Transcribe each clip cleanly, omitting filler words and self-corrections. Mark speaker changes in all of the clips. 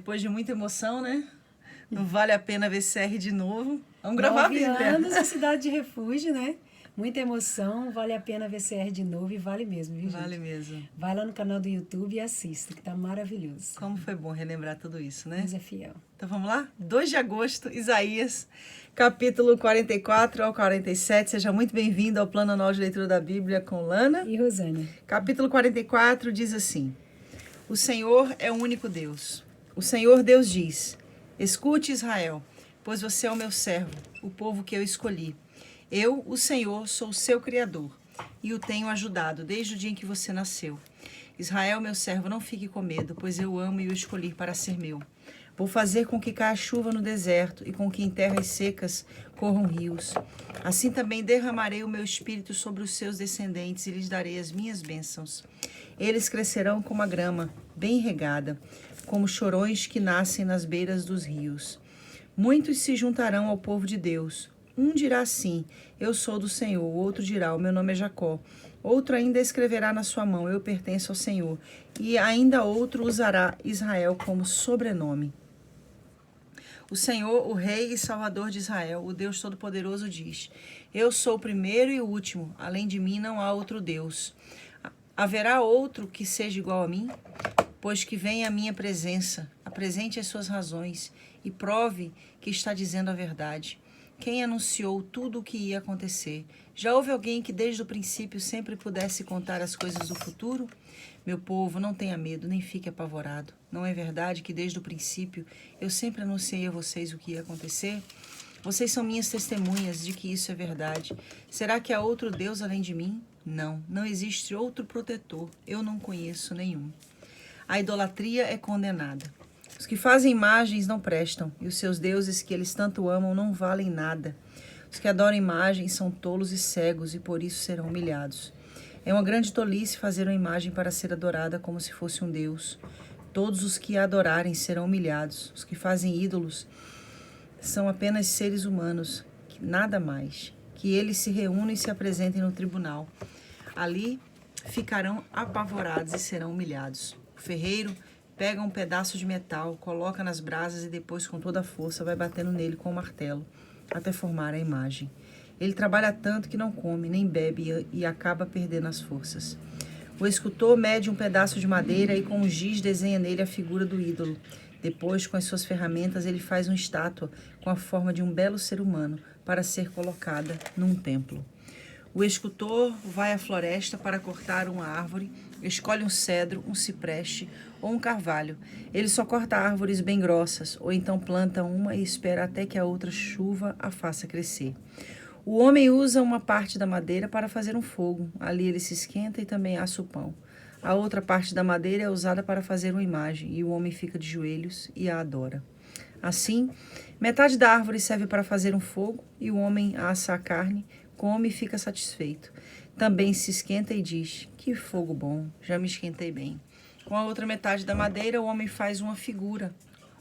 Speaker 1: Depois de muita emoção, né? Não vale a pena ver CR de novo. Vamos gravar a Bíblia.
Speaker 2: 9 anos de Cidade de Refúgio, né? Muita emoção, vale a pena ver CR de novo e vale mesmo, viu, gente?
Speaker 1: Vale mesmo.
Speaker 2: Vai lá no canal do YouTube e assista, que tá maravilhoso.
Speaker 1: Como foi bom relembrar tudo isso, né?
Speaker 2: Deus é fiel.
Speaker 1: Então vamos lá? 2 de agosto, Isaías, capítulo 44 ao 47. Seja muito bem-vindo ao Plano Anual de Leitura da Bíblia com Lana.
Speaker 2: E Rosânia.
Speaker 1: Capítulo 44 diz assim: O Senhor é o único Deus. O Senhor Deus diz: Escute, Israel, pois você é o meu servo, o povo que eu escolhi. Eu, o Senhor, sou o seu Criador e o tenho ajudado desde o dia em que você nasceu. Israel, meu servo, não fique com medo, pois eu amo e o escolhi para ser meu. Vou fazer com que caia chuva no deserto e com que em terras secas corram rios. Assim também derramarei o meu espírito sobre os seus descendentes e lhes darei as minhas bênçãos. Eles crescerão como a grama, bem regada, como chorões que nascem nas beiras dos rios. Muitos se juntarão ao povo de Deus. Um dirá assim: eu sou do Senhor. O outro dirá: o meu nome é Jacó. Outro ainda escreverá na sua mão: eu pertenço ao Senhor. E ainda outro usará Israel como sobrenome. O Senhor, o Rei e Salvador de Israel, o Deus Todo-Poderoso, diz: eu sou o primeiro e o último. Além de mim não há outro Deus. Haverá outro que seja igual a mim? Pois que venha a minha presença, apresente as suas razões e prove que está dizendo a verdade. Quem anunciou tudo o que ia acontecer? Já houve alguém que desde o princípio sempre pudesse contar as coisas do futuro? Meu povo, não tenha medo, nem fique apavorado. Não é verdade que desde o princípio eu sempre anunciei a vocês o que ia acontecer? Vocês são minhas testemunhas de que isso é verdade. Será que há outro Deus além de mim? Não, não existe outro protetor. Eu não conheço nenhum. A idolatria é condenada. Os que fazem imagens não prestam, e os seus deuses que eles tanto amam não valem nada. Os que adoram imagens são tolos e cegos, e por isso serão humilhados. É uma grande tolice fazer uma imagem para ser adorada como se fosse um deus. Todos os que a adorarem serão humilhados. Os que fazem ídolos são apenas seres humanos, nada mais. Que eles se reúnam e se apresentem no tribunal. Ali ficarão apavorados e serão humilhados. O ferreiro pega um pedaço de metal, coloca nas brasas e depois, com toda a força, vai batendo nele com o martelo, até formar a imagem. Ele trabalha tanto que não come, nem bebe e acaba perdendo as forças. O escultor mede um pedaço de madeira e com um giz desenha nele a figura do ídolo. Depois, com as suas ferramentas, ele faz uma estátua com a forma de um belo ser humano para ser colocada num templo. O escultor vai à floresta para cortar uma árvore, escolhe um cedro, um cipreste ou um carvalho. Ele só corta árvores bem grossas, ou então planta uma e espera até que a outra chuva a faça crescer. O homem usa uma parte da madeira para fazer um fogo. Ali ele se esquenta e também assa o pão. A outra parte da madeira é usada para fazer uma imagem, e o homem fica de joelhos e a adora. Assim, metade da árvore serve para fazer um fogo, e o homem assa a carne, come e fica satisfeito. Também se esquenta e diz: que fogo bom, já me esquentei bem. Com a outra metade da madeira, o homem faz uma figura,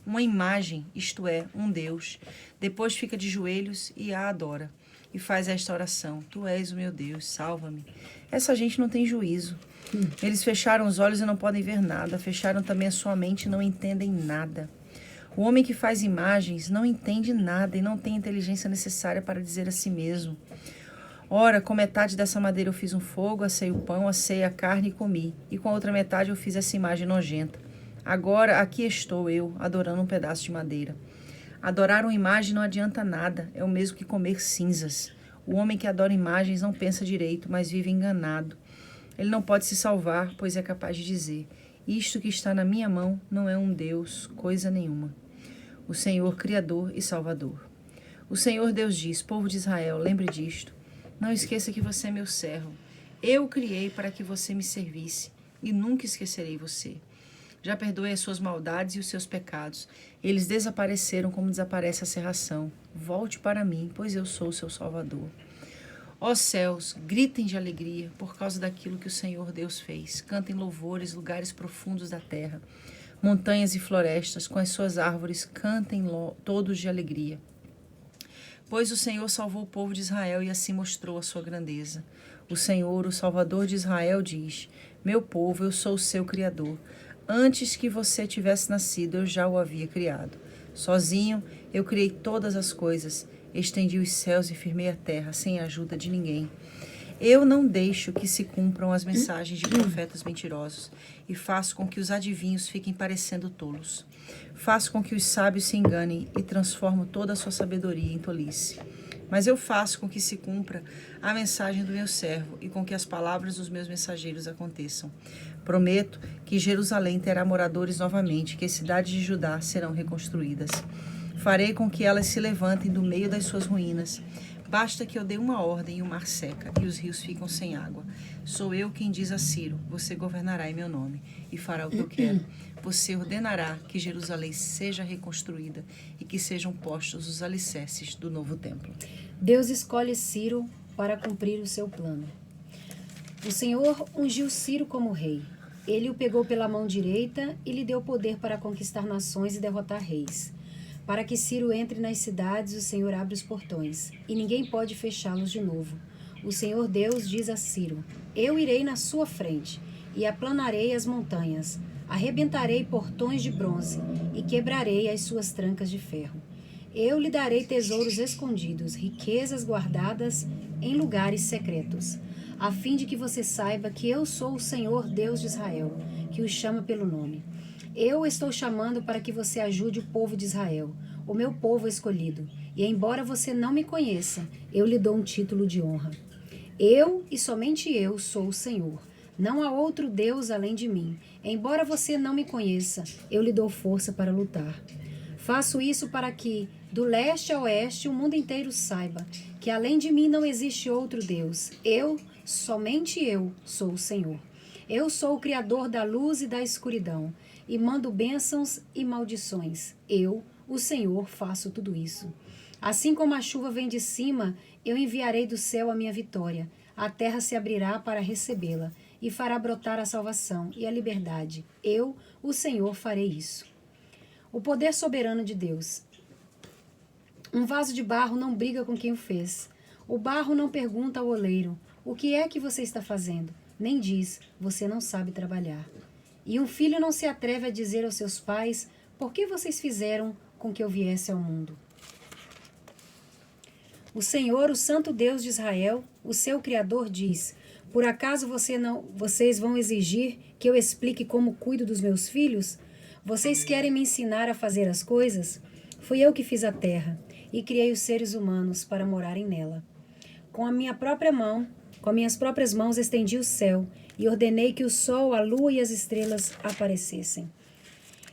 Speaker 1: uma imagem, isto é, um Deus. Depois fica de joelhos e a adora. E faz esta oração: tu és o meu Deus, salva-me. Essa gente não tem juízo. Eles fecharam os olhos e não podem ver nada. Fecharam também a sua mente e não entendem nada. O homem que faz imagens não entende nada e não tem a inteligência necessária para dizer a si mesmo: ora, com metade dessa madeira eu fiz um fogo, assei o pão, assei a carne e comi. E com a outra metade eu fiz essa imagem nojenta. Agora aqui estou eu, adorando um pedaço de madeira. Adorar uma imagem não adianta nada, é o mesmo que comer cinzas. O homem que adora imagens não pensa direito, mas vive enganado. Ele não pode se salvar, pois é capaz de dizer: isto que está na minha mão não é um Deus, coisa nenhuma. O Senhor, Criador e Salvador. O Senhor Deus diz: povo de Israel, lembre disto. Não esqueça que você é meu servo. Eu o criei para que você me servisse, e nunca esquecerei você. Já perdoei as suas maldades e os seus pecados. Eles desapareceram como desaparece a serração. Volte para mim, pois eu sou o seu Salvador. Ó céus, gritem de alegria por causa daquilo que o Senhor Deus fez. Cantem louvores, lugares profundos da terra. Montanhas e florestas, com as suas árvores, cantem todos de alegria. Pois o Senhor salvou o povo de Israel e assim mostrou a sua grandeza. O Senhor, o Salvador de Israel, diz: meu povo, eu sou o seu Criador. Antes que você tivesse nascido, eu já o havia criado. Sozinho, eu criei todas as coisas, estendi os céus e firmei a terra, sem a ajuda de ninguém. Eu não deixo que se cumpram as mensagens de profetas mentirosos e faço com que os adivinhos fiquem parecendo tolos. Faço com que os sábios se enganem e transformo toda a sua sabedoria em tolice. Mas eu faço com que se cumpra a mensagem do meu servo e com que as palavras dos meus mensageiros aconteçam. Prometo que Jerusalém terá moradores novamente, que as cidades de Judá serão reconstruídas. Farei com que elas se levantem do meio das suas ruínas. Basta que eu dê uma ordem e o mar seca, e os rios ficam sem água. Sou eu quem diz a Ciro, você governará em meu nome, e fará o que eu quero. Você ordenará que Jerusalém seja reconstruída e que sejam postos os alicerces do novo templo.
Speaker 2: Deus escolhe Ciro para cumprir o seu plano. O Senhor ungiu Ciro como rei. Ele o pegou pela mão direita e lhe deu poder para conquistar nações e derrotar reis. Para que Ciro entre nas cidades, o Senhor abre os portões, e ninguém pode fechá-los de novo. O Senhor Deus diz a Ciro: Eu irei na sua frente, e aplanarei as montanhas, arrebentarei portões de bronze, e quebrarei as suas trancas de ferro. Eu lhe darei tesouros escondidos, riquezas guardadas em lugares secretos, a fim de que você saiba que eu sou o Senhor Deus de Israel, que o chama pelo nome. Eu estou chamando para que você ajude o povo de Israel, o meu povo escolhido. E embora você não me conheça, eu lhe dou um título de honra. Eu e somente eu sou o Senhor. Não há outro Deus além de mim. Embora você não me conheça, eu lhe dou força para lutar. Faço isso para que, do leste a oeste, o mundo inteiro saiba que além de mim não existe outro Deus. Eu, somente eu, sou o Senhor. Eu sou o Criador da luz e da escuridão, e mando bênçãos e maldições. Eu, o Senhor, faço tudo isso. Assim como a chuva vem de cima, eu enviarei do céu a minha vitória. A terra se abrirá para recebê-la, e fará brotar a salvação e a liberdade. Eu, o Senhor, farei isso. O poder soberano de Deus. Um vaso de barro não briga com quem o fez. O barro não pergunta ao oleiro: o que é que você está fazendo? Nem diz: você não sabe trabalhar. E um filho não se atreve a dizer aos seus pais: por que vocês fizeram com que eu viesse ao mundo? O Senhor, o Santo Deus de Israel, o seu Criador, diz: por acaso vocês vão exigir que eu explique como cuido dos meus filhos? Vocês querem me ensinar a fazer as coisas? Fui eu que fiz a terra e criei os seres humanos para morarem nela. Com a minha própria mão, com minhas próprias mãos estendi o céu e ordenei que o sol, a lua e as estrelas aparecessem.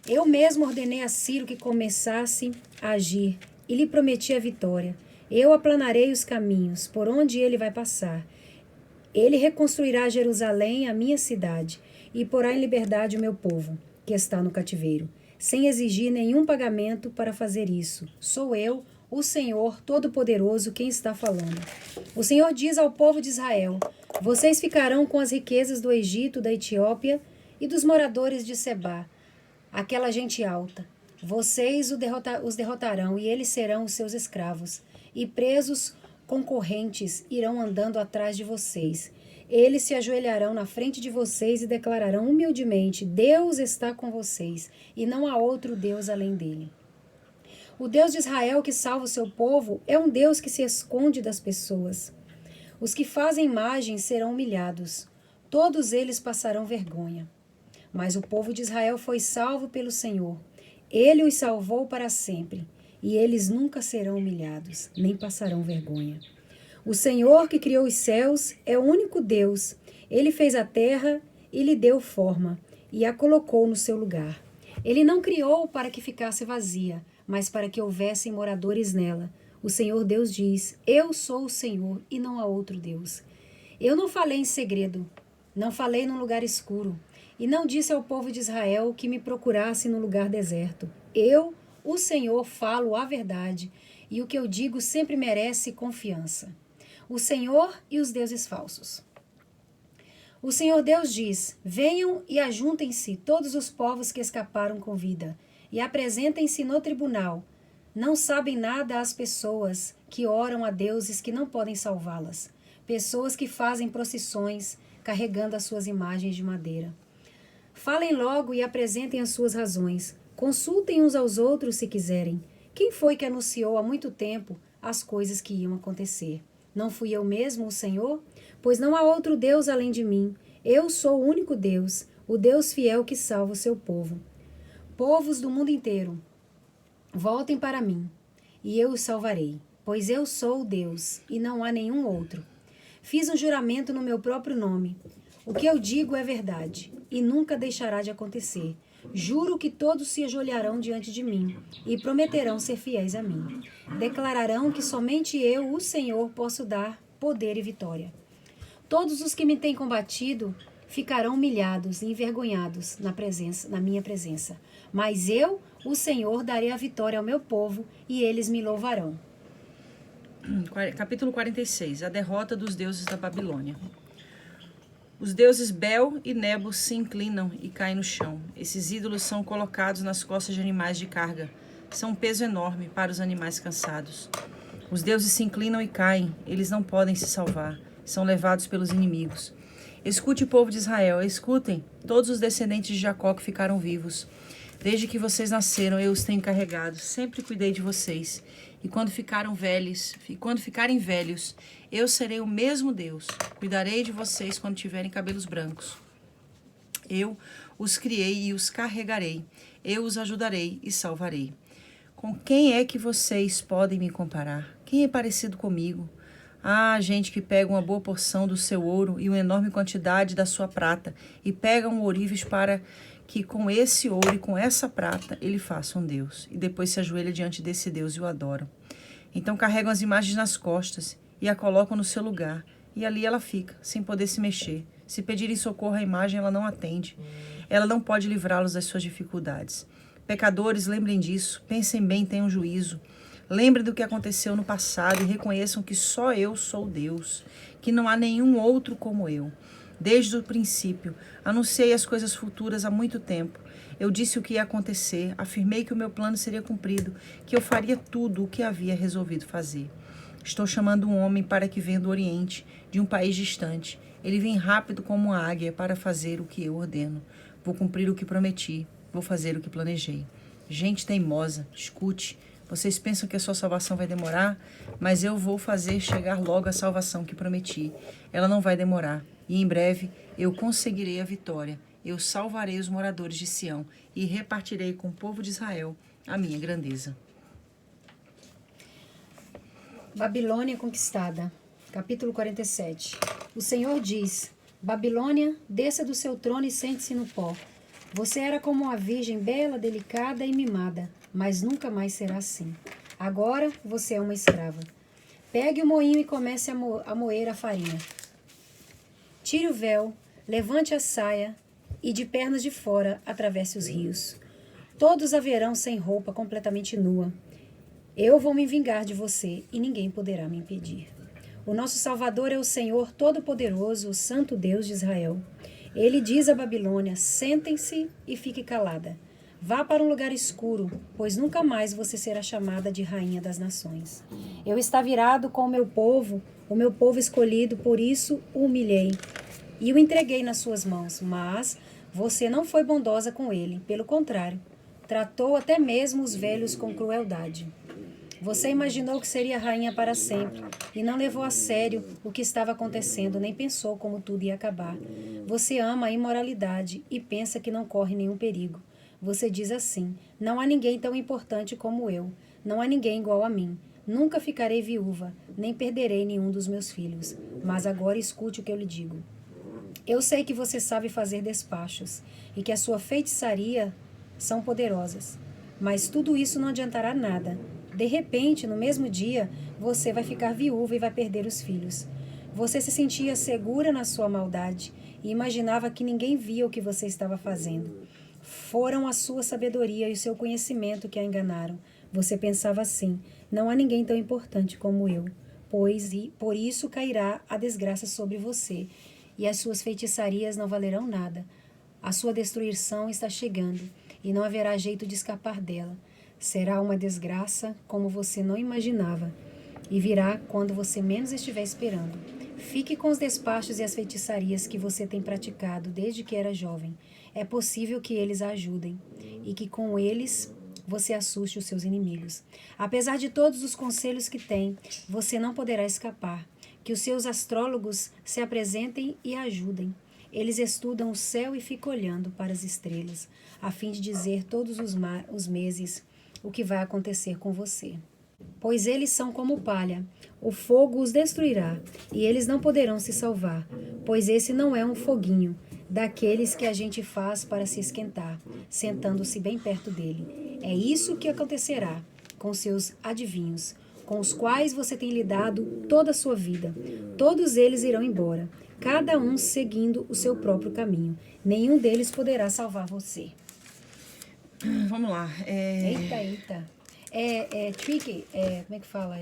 Speaker 2: Eu mesmo ordenei a Ciro que começasse a agir e lhe prometi a vitória. Eu aplanarei os caminhos por onde ele vai passar. Ele reconstruirá Jerusalém, a minha cidade, e porá em liberdade o meu povo, que está no cativeiro, sem exigir nenhum pagamento para fazer isso. Sou eu, o Senhor Todo-Poderoso, quem está falando. O Senhor diz ao povo de Israel: vocês ficarão com as riquezas do Egito, da Etiópia e dos moradores de Sebá, aquela gente alta. Vocês os derrotarão e eles serão os seus escravos. E presos concorrentes irão andando atrás de vocês. Eles se ajoelharão na frente de vocês e declararão humildemente: Deus está com vocês e não há outro Deus além dele. O Deus de Israel que salva o seu povo é um Deus que se esconde das pessoas. Os que fazem imagens serão humilhados. Todos eles passarão vergonha. Mas o povo de Israel foi salvo pelo Senhor. Ele os salvou para sempre. E eles nunca serão humilhados, nem passarão vergonha. O Senhor que criou os céus é o único Deus. Ele fez a terra e lhe deu forma, e a colocou no seu lugar. Ele não criou para que ficasse vazia, mas para que houvessem moradores nela. O Senhor Deus diz: eu sou o Senhor e não há outro Deus. Eu não falei em segredo, não falei num lugar escuro, e não disse ao povo de Israel que me procurasse no lugar deserto. Eu, o Senhor, falo a verdade, e o que eu digo sempre merece confiança. O Senhor e os deuses falsos. O Senhor Deus diz: venham e ajuntem-se todos os povos que escaparam com vida, e apresentem-se no tribunal. Não sabem nada as pessoas que oram a deuses que não podem salvá-las, pessoas que fazem procissões carregando as suas imagens de madeira. Falem logo e apresentem as suas razões. Consultem uns aos outros se quiserem. Quem foi que anunciou há muito tempo as coisas que iam acontecer? Não fui eu mesmo, o Senhor? Pois não há outro Deus além de mim. Eu sou o único Deus, o Deus fiel que salva o seu povo. Povos do mundo inteiro, voltem para mim, e eu os salvarei, pois eu sou o Deus, e não há nenhum outro. Fiz um juramento no meu próprio nome. O que eu digo é verdade, e nunca deixará de acontecer. Juro que todos se ajoelharão diante de mim, e prometerão ser fiéis a mim. Declararão que somente eu, o Senhor, posso dar poder e vitória. Todos os que me têm combatido ficarão humilhados e envergonhados na minha presença. Mas eu, o Senhor, darei a vitória ao meu povo, e eles me louvarão.
Speaker 1: Capítulo 46. A derrota dos deuses da Babilônia. Os deuses Bel e Nebo se inclinam e caem no chão. Esses ídolos são colocados nas costas de animais de carga. São um peso enorme para os animais cansados. Os deuses se inclinam e caem. Eles não podem se salvar. São levados pelos inimigos. Escute, povo de Israel, escutem, todos os descendentes de Jacó que ficaram vivos. Desde que vocês nasceram, eu os tenho carregado. Sempre cuidei de vocês. E quando ficarem velhos, eu serei o mesmo Deus. Cuidarei de vocês quando tiverem cabelos brancos. Eu os criei e os carregarei. Eu os ajudarei e salvarei. Com quem é que vocês podem me comparar? Quem é parecido comigo? Ah, gente que pega uma boa porção do seu ouro e uma enorme quantidade da sua prata e pegam ourives para que com esse ouro e com essa prata ele faça um Deus. E depois se ajoelha diante desse Deus e o adoram. Então carregam as imagens nas costas e a colocam no seu lugar. E ali ela fica, sem poder se mexer. Se pedirem socorro à imagem, ela não atende. Ela não pode livrá-los das suas dificuldades. Pecadores, lembrem disso. Pensem bem, tenham juízo. Lembrem do que aconteceu no passado e reconheçam que só eu sou Deus, que não há nenhum outro como eu. Desde o princípio, anunciei as coisas futuras há muito tempo. Eu disse o que ia acontecer, afirmei que o meu plano seria cumprido, que eu faria tudo o que havia resolvido fazer. Estou chamando um homem para que venha do Oriente, de um país distante. Ele vem rápido como uma águia para fazer o que eu ordeno. Vou cumprir o que prometi, vou fazer o que planejei. Gente teimosa, escute. Vocês pensam que a sua salvação vai demorar, mas eu vou fazer chegar logo a salvação que prometi. Ela não vai demorar, e em breve eu conseguirei a vitória. Eu salvarei os moradores de Sião e repartirei com o povo de Israel a minha grandeza.
Speaker 2: Babilônia conquistada. Capítulo 47. O Senhor diz: Babilônia, desça do seu trono e sente-se no pó. Você era como uma virgem bela, delicada e mimada, mas nunca mais será assim. Agora você é uma escrava. Pegue o moinho e comece a moer a farinha. Tire o véu, levante a saia e de pernas de fora atravesse os rios. Todos a verão sem roupa, completamente nua. Eu vou me vingar de você e ninguém poderá me impedir. O nosso Salvador é o Senhor Todo-Poderoso, o Santo Deus de Israel. Ele diz à Babilônia: sentem-se e fique calada. Vá para um lugar escuro, pois nunca mais você será chamada de Rainha das Nações. Eu estava irado com o meu povo escolhido, por isso o humilhei e o entreguei nas suas mãos. Mas você não foi bondosa com ele, pelo contrário, tratou até mesmo os velhos com crueldade. Você imaginou que seria rainha para sempre e não levou a sério o que estava acontecendo, nem pensou como tudo ia acabar. Você ama a imoralidade e pensa que não corre nenhum perigo. Você diz assim: não há ninguém tão importante como eu, não há ninguém igual a mim. Nunca ficarei viúva, nem perderei nenhum dos meus filhos. Mas agora escute o que eu lhe digo. Eu sei que você sabe fazer despachos e que a sua feitiçaria são poderosas. Mas tudo isso não adiantará nada. De repente, no mesmo dia, você vai ficar viúva e vai perder os filhos. Você se sentia segura na sua maldade e imaginava que ninguém via o que você estava fazendo. Foram a sua sabedoria e o seu conhecimento que a enganaram. Você pensava assim: não há ninguém tão importante como eu, pois e por isso cairá a desgraça sobre você, e as suas feitiçarias não valerão nada. A sua destruição está chegando, e não haverá jeito de escapar dela. Será uma desgraça como você não imaginava, e virá quando você menos estiver esperando. Fique com os despachos e as feitiçarias que você tem praticado desde que era jovem. é possível que eles a ajudem e que com eles você assuste os seus inimigos. Apesar de todos os conselhos que tem, você não poderá escapar. Que os seus astrólogos se apresentem e ajudem. Eles estudam o céu e ficam olhando para as estrelas, a fim de dizer todos os meses o que vai acontecer com você. Pois eles são como palha, o fogo os destruirá, e eles não poderão se salvar, pois esse não é um foguinho, daqueles que a gente faz para se esquentar, sentando-se bem perto dele. É isso que acontecerá com seus adivinhos, com os quais você tem lidado toda a sua vida. Todos eles irão embora, cada um seguindo o seu próprio caminho. Nenhum deles poderá salvar você.
Speaker 1: Vamos lá.
Speaker 2: Eita. É tricky, como é que fala?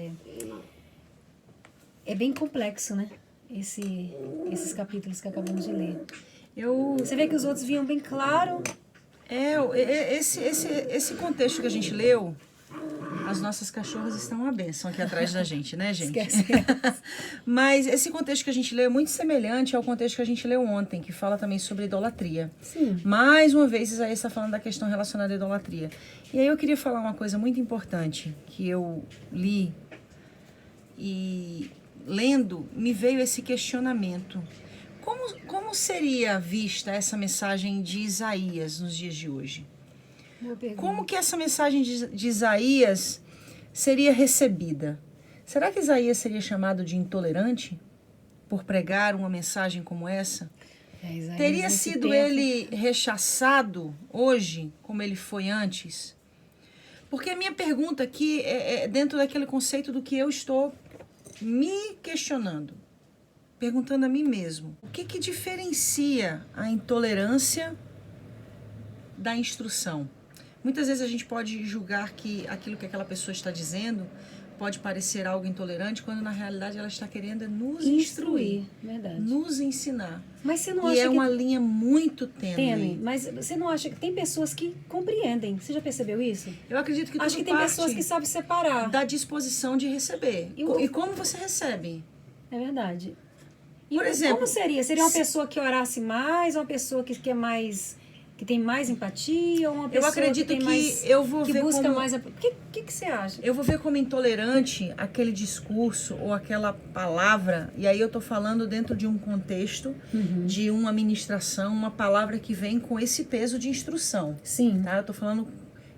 Speaker 2: É bem complexo, né? Esses capítulos que acabamos de ler. Você vê que os outros vinham bem claro.
Speaker 1: Esse contexto que a gente leu, as nossas cachorras estão uma bênção aqui atrás da gente, né, gente?
Speaker 2: Esquece.
Speaker 1: Mas esse contexto que a gente leu é muito semelhante ao contexto que a gente leu ontem, que fala também sobre idolatria.
Speaker 2: Sim.
Speaker 1: Mais uma vez, Isaías está falando da questão relacionada à idolatria. E aí eu queria falar uma coisa muito importante que eu li e lendo me veio esse questionamento. Como seria vista essa mensagem de Isaías nos dias de hoje? Como que essa mensagem de Isaías seria recebida? Será que Isaías seria chamado de intolerante por pregar uma mensagem como essa? Teria sido ele rechaçado hoje como ele foi antes? Porque a minha pergunta aqui é dentro daquele conceito do que eu estou me questionando, perguntando a mim mesmo. O que diferencia a intolerância da instrução? Muitas vezes a gente pode julgar que aquilo que aquela pessoa está dizendo pode parecer algo intolerante, quando na realidade ela está querendo nos instruir,
Speaker 2: verdade.
Speaker 1: Nos ensinar.
Speaker 2: Mas você não
Speaker 1: e
Speaker 2: acha
Speaker 1: é uma linha muito tênue.
Speaker 2: Mas você não acha que tem pessoas que compreendem? Você já percebeu isso?
Speaker 1: Eu acredito que tudo
Speaker 2: acho que tem pessoas que sabem separar
Speaker 1: da disposição de receber. E como você recebe?
Speaker 2: É verdade. E
Speaker 1: por exemplo,
Speaker 2: como seria? Seria uma pessoa que orasse mais, uma pessoa que é mais, que tem mais empatia, ou uma pessoa
Speaker 1: eu acredito
Speaker 2: que tem mais,
Speaker 1: eu vou
Speaker 2: que
Speaker 1: ver
Speaker 2: busca
Speaker 1: como,
Speaker 2: mais. O que você acha?
Speaker 1: Eu vou ver como intolerante aquele discurso ou aquela palavra, e aí eu tô falando dentro de um contexto de uma ministração, uma palavra que vem com esse peso de instrução.
Speaker 2: Sim.
Speaker 1: Tá?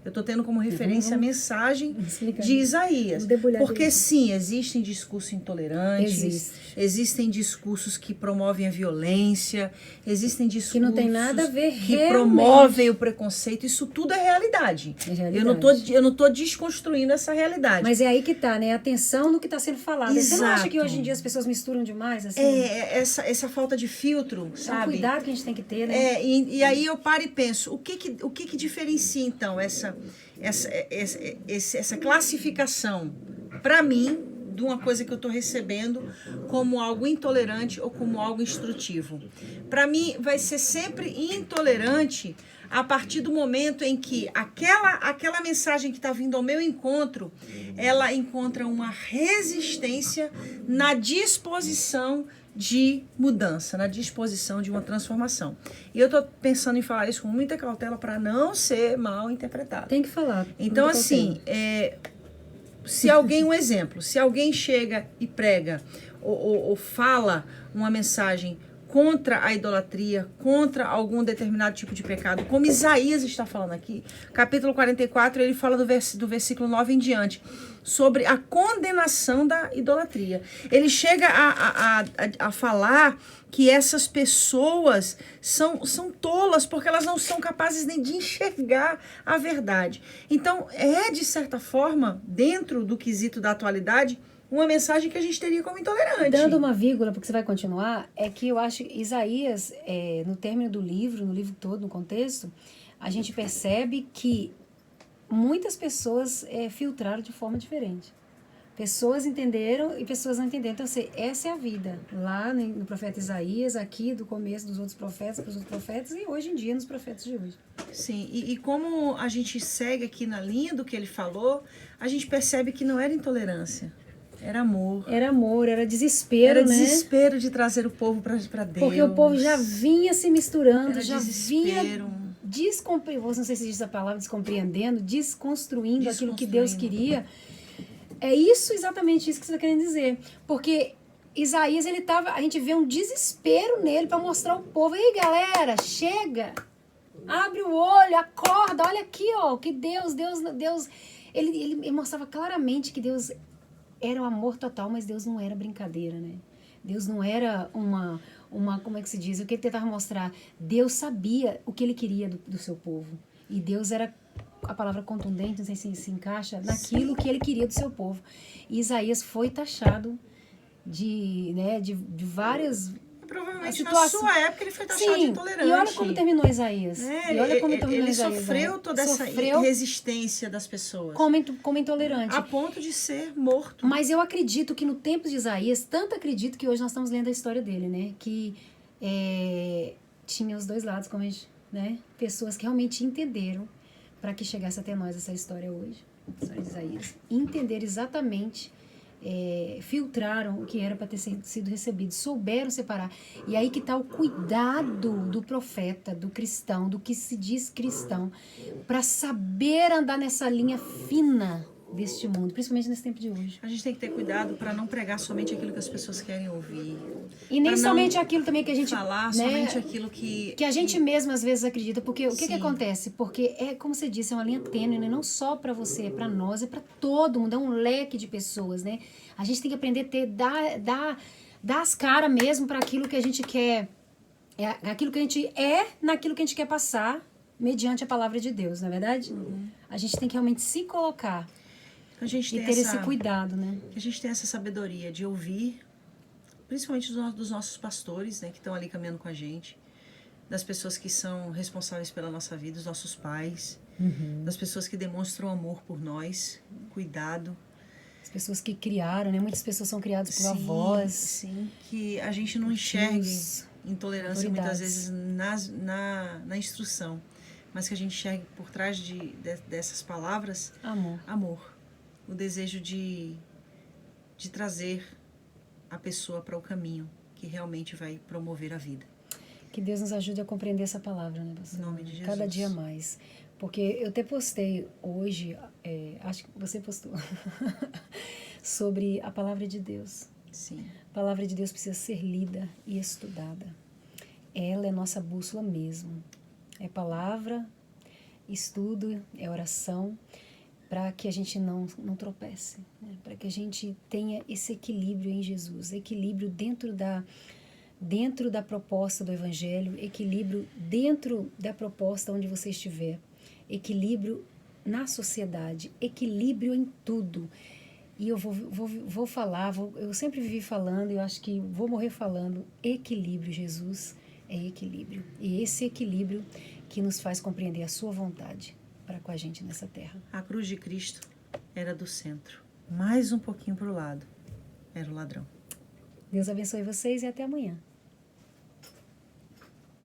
Speaker 1: Eu tô tendo como referência a mensagem de Isaías. Porque sim, existem discursos intolerantes, existem discursos que promovem a violência, existem discursos
Speaker 2: que não tem nada a ver
Speaker 1: que promovem o preconceito. Isso tudo é realidade. Eu não tô desconstruindo essa realidade.
Speaker 2: Mas é aí que tá, né? Atenção no que está sendo falado.
Speaker 1: Exato.
Speaker 2: Você não acha que hoje em dia as pessoas misturam demais? Assim?
Speaker 1: Essa falta de filtro, sabe?
Speaker 2: É um cuidado que a gente tem que ter, né?
Speaker 1: E aí eu paro e penso, o que diferencia então essa classificação, para mim, de uma coisa que eu estou recebendo como algo intolerante ou como algo instrutivo? Para mim, vai ser sempre intolerante a partir do momento em que aquela mensagem que está vindo ao meu encontro, ela encontra uma resistência na disposição de mudança, na disposição de uma transformação. E eu estou pensando em falar isso com muita cautela para não ser mal interpretado.
Speaker 2: Tem que falar.
Speaker 1: Então, assim, se alguém chega e prega ou fala uma mensagem contra a idolatria, contra algum determinado tipo de pecado, como Isaías está falando aqui, capítulo 44, ele fala do versículo 9 em diante, sobre a condenação da idolatria. Ele chega a falar que essas pessoas são tolas, porque elas não são capazes nem de enxergar a verdade. Então, de certa forma, dentro do quesito da atualidade, uma mensagem que a gente teria como intolerante.
Speaker 2: Dando uma vírgula, porque você vai continuar, é que eu acho que Isaías, no término do livro, no livro todo, no contexto, a gente percebe que muitas pessoas filtraram de forma diferente. Pessoas entenderam e pessoas não entenderam. Então, assim, essa é a vida. Lá no profeta Isaías, aqui do começo dos outros profetas, para os outros profetas, e hoje em dia nos profetas de hoje.
Speaker 1: Sim, e como a gente segue aqui na linha do que ele falou, a gente percebe que não era intolerância. Era amor.
Speaker 2: Era amor, era desespero,
Speaker 1: Era
Speaker 2: né?
Speaker 1: desespero de trazer o povo para Deus.
Speaker 2: Porque o povo já vinha se misturando,
Speaker 1: Era
Speaker 2: já
Speaker 1: desespero.
Speaker 2: vinha não sei se diz a palavra, descompreendendo, desconstruindo aquilo que Deus queria. É isso, exatamente isso que você está querendo dizer. Porque Isaías, a gente vê um desespero nele para mostrar ao povo, ei galera, chega, abre o olho, acorda, olha aqui, ó, que Deus, ele mostrava claramente que Deus era o amor total, mas Deus não era brincadeira, né? Deus não era uma como é que se diz? O que ele tentava mostrar? Deus sabia o que ele queria do seu povo. E Deus era, a palavra contundente, não sei se encaixa, naquilo que ele queria do seu povo. E Isaías foi taxado de várias
Speaker 1: provavelmente na sua época ele foi taxado de intolerante.
Speaker 2: E olha como terminou Isaías.
Speaker 1: Ele sofreu toda essa resistência das pessoas.
Speaker 2: Como intolerante.
Speaker 1: A ponto de ser morto.
Speaker 2: Mas eu acredito que no tempo de Isaías, tanto acredito que hoje nós estamos lendo a história dele, né? Que tinha os dois lados, como a gente, né? Pessoas que realmente entenderam para que chegasse até nós essa história hoje. A história de Isaías. Entenderam exatamente... filtraram o que era para ter sido recebido, souberam separar. E aí que está o cuidado do profeta, do cristão, do que se diz cristão, para saber andar nessa linha fina deste mundo, principalmente nesse tempo de hoje.
Speaker 1: A gente tem que ter cuidado para não pregar somente aquilo que as pessoas querem ouvir.
Speaker 2: E nem somente aquilo também que a gente...
Speaker 1: falar somente aquilo que
Speaker 2: a gente mesmo às vezes acredita. Porque o que acontece? Porque como você disse, é uma linha tênue, né? Não só para você, é para nós, é para todo mundo, é um leque de pessoas, né? A gente tem que aprender a dar as caras mesmo para aquilo que a gente quer, aquilo que a gente naquilo que a gente quer passar, mediante a palavra de Deus, não é verdade?
Speaker 1: Uhum.
Speaker 2: A gente tem que realmente se colocar e ter esse cuidado, né?
Speaker 1: Que a gente tem essa sabedoria de ouvir, principalmente dos nossos pastores, né, que estão ali caminhando com a gente, das pessoas que são responsáveis pela nossa vida, dos nossos pais, das pessoas que demonstram amor por nós, cuidado.
Speaker 2: As pessoas que criaram, né? Muitas pessoas são criadas por avós.
Speaker 1: Sim, que a gente não enxergue intolerância muitas vezes na instrução, mas que a gente enxergue por trás dessas palavras amor. O desejo de trazer a pessoa para o caminho que realmente vai promover a vida.
Speaker 2: Que Deus nos ajude a compreender essa palavra, né, pastor?
Speaker 1: Em nome de Jesus.
Speaker 2: Cada dia mais. Porque eu até postei hoje, acho que você postou, sobre a palavra de Deus.
Speaker 1: Sim.
Speaker 2: A palavra de Deus precisa ser lida e estudada. Ela é nossa bússola mesmo. É palavra, estudo, é oração, para que a gente não tropece, né? Para que a gente tenha esse equilíbrio em Jesus, equilíbrio dentro da proposta do Evangelho, equilíbrio dentro da proposta onde você estiver, equilíbrio na sociedade, equilíbrio em tudo. E eu vou falar, eu sempre vivi falando, e eu acho que vou morrer falando, equilíbrio. Jesus é equilíbrio. E esse equilíbrio que nos faz compreender a sua vontade para com a gente nessa terra.
Speaker 1: A cruz de Cristo era do centro. Mais um pouquinho para o lado era o ladrão.
Speaker 2: Deus abençoe vocês e até amanhã.